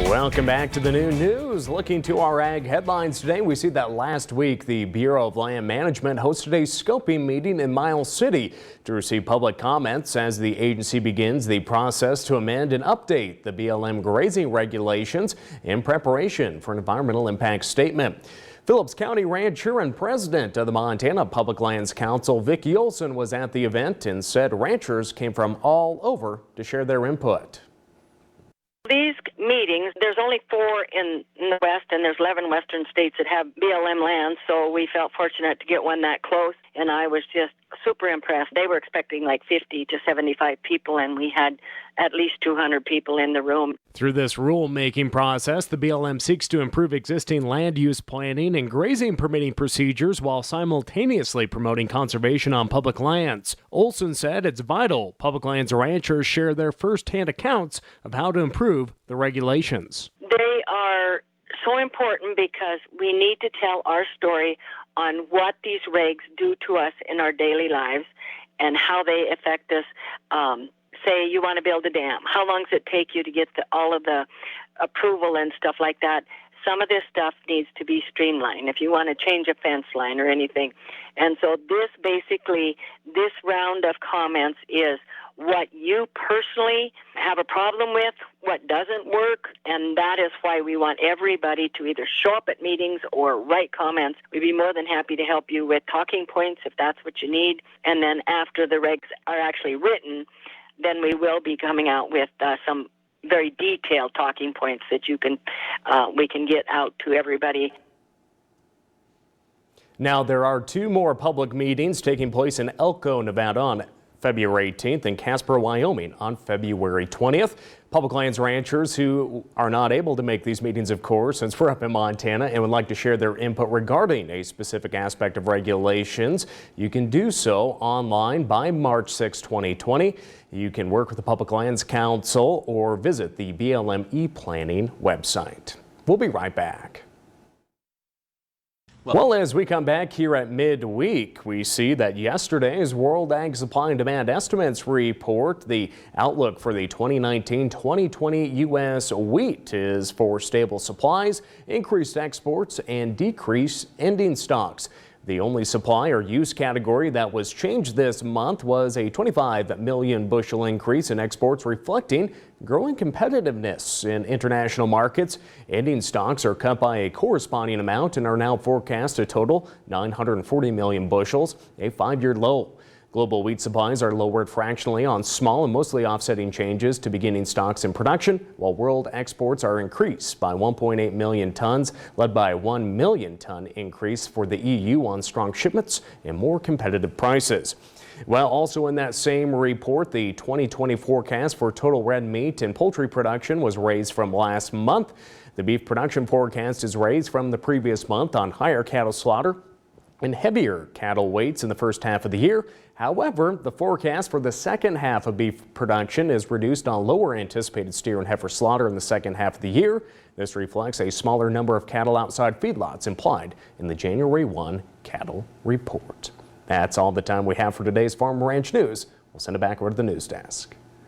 Welcome back to the new news. Looking to our ag headlines today, we see that last week the Bureau of Land Management hosted a scoping meeting in Miles City to receive public comments as the agency begins the process to amend and update the BLM grazing regulations in preparation for an environmental impact statement. Phillips County rancher and president of the Montana Public Lands Council, Vicki Olson, was at the event and said ranchers came from all over to share their input. These meetings, there's only 4 in the West, and there's 11 Western states that have BLM lands, so we felt fortunate to get one that close, and I was just super impressed. They were expecting like 50 to 75 people, and we had at least 200 people in the room. Through this rulemaking process, the BLM seeks to improve existing land use planning and grazing permitting procedures while simultaneously promoting conservation on public lands. Olson said it's vital public lands ranchers share their first-hand accounts of how to improve the regulations. They are so important because we need to tell our story on what these regs do to us in our daily lives and how they affect us. Say you want to build a dam. How long does it take you to get all of the approval and stuff like that? Some of this stuff needs to be streamlined if you want to change a fence line or anything. And so this round of comments is what you personally have a problem with, what doesn't work, and that is why we want everybody to either show up at meetings or write comments. We'd be more than happy to help you with talking points if that's what you need. And then after the regs are actually written, then we will be coming out with some very detailed talking points that we can get out to everybody. Now, there are 2 more public meetings taking place in Elko, Nevada on February 18th and Casper, Wyoming on February 20th. Public lands ranchers who are not able to make these meetings, of course, since we're up in Montana and would like to share their input regarding a specific aspect of regulations, you can do so online by March 6, 2020. You can work with the Public Lands Council or visit the BLM e-planning website. We'll be right back. Well, as we come back here at midweek, we see that yesterday's World Ag Supply and Demand Estimates report, the outlook for the 2019-2020 U.S. wheat is for stable supplies, increased exports, and decreased ending stocks. The only supply or use category that was changed this month was a 25 million bushel increase in exports, reflecting growing competitiveness in international markets. Ending stocks are cut by a corresponding amount and are now forecast to total 940 million bushels, a 5-year low. Global wheat supplies are lowered fractionally on small and mostly offsetting changes to beginning stocks in production, while world exports are increased by 1.8 million tons, led by a 1 million ton increase for the EU on strong shipments and more competitive prices. Well, also in that same report, the 2020 forecast for total red meat and poultry production was raised from last month. The beef production forecast is raised from the previous month on higher cattle slaughter and heavier cattle weights in the first half of the year. However, the forecast for the second half of beef production is reduced on lower anticipated steer and heifer slaughter in the second half of the year. This reflects a smaller number of cattle outside feedlots implied in the January 1 cattle report. That's all the time we have for today's Farm and Ranch News. We'll send it back over to the news desk.